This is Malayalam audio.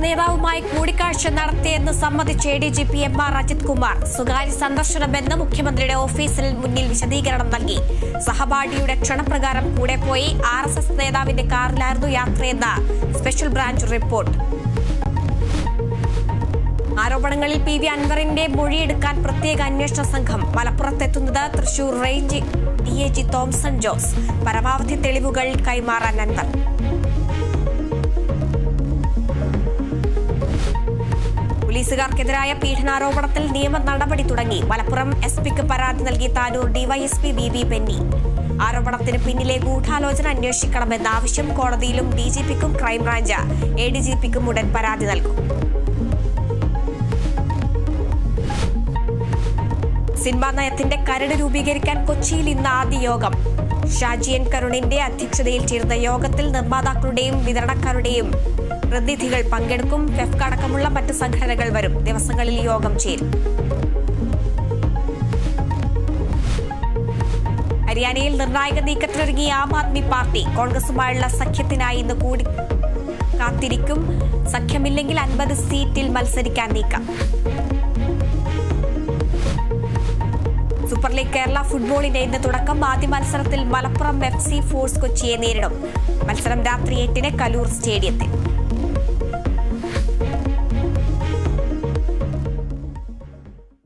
നേതാവുമായി കൂടിക്കാഴ്ച നടത്തിയെന്ന് സമ്മതിച്ച ADGP MR അജിത് കുമാർ സ്വകാര്യ സന്ദർശനമെന്ന് മുഖ്യമന്ത്രിയുടെ ഓഫീസിൽ മുന്നിൽ വിശദീകരണം നൽകി. സഹപാഠിയുടെ ക്ഷണപ്രകാരം കൂടെ പോയി RSS നേതാവിന്റെ കാറിലായിരുന്നു യാത്രയെന്ന സ്പെഷ്യൽ ബ്രാഞ്ച് റിപ്പോർട്ട്. ആരോപണങ്ങളിൽ PV അൻവറിന്റെ മൊഴിയെടുക്കാൻ പ്രത്യേക അന്വേഷണ സംഘം മലപ്പുറത്തെത്തുന്നത് തൃശൂർ റേഞ്ച് DIG തോംസൺ ജോസ്. പരമാവധി തെളിവുകൾ കൈമാറാൻ അൻവർ. പോലീസുകാർക്കെതിരായ പീഡനാരോപണത്തിൽ നിയമ നടപടി തുടങ്ങി. മലപ്പുറം SP-ക്ക് പരാതി നൽകി താനൂർ DYSP VB ബെന്നി. ആരോപണത്തിന് പിന്നിലെ ഗൂഢാലോചന അന്വേഷിക്കണമെന്ന ആവശ്യം കോടതിയിലും DGP-ക്കും ക്രൈംബ്രാഞ്ച് ADGP-ക്കും ഉടൻ പരാതി നൽകും. സിനിമാ നയത്തിന്റെ കരട് രൂപീകരിക്കാൻ കൊച്ചിയിൽ ഇന്ന് ആദ്യ യോഗം. ഷാജി N കരുണിന്റെ അധ്യക്ഷതയിൽ ചേർന്ന യോഗത്തിൽ നിർമ്മാതാക്കളുടെയും വിതരണക്കാരുടെയും പ്രതിനിധികൾ പങ്കെടുക്കും. ഫെഫ്ക അടക്കമുള്ള മറ്റ് സംഘടനകൾ വരും ദിവസങ്ങളിൽ യോഗം ചേരും. ഹരിയാനയിൽ നിർണായക നീക്കത്തിനൊരുങ്ങി ആം ആദ്മി പാർട്ടി. കോൺഗ്രസുമായുള്ള സഖ്യത്തിനായി ഇന്ന് കൂടി കാത്തിരിക്കും. സഖ്യമില്ലെങ്കിൽ 50 സീറ്റിൽ മത്സരിക്കാൻ നീക്കം. സൂപ്പർ ലീഗ് കേരള ഫുട്ബോളിന്റെ ഇന്ന് തുടക്കം. ആദ്യ മത്സരത്തിൽ മലപ്പുറം FC ഫോഴ്സ് കൊച്ചിയെ നേരിടും. മത്സരം രാത്രി 8-ന് കലൂർ സ്റ്റേഡിയത്തിൽ.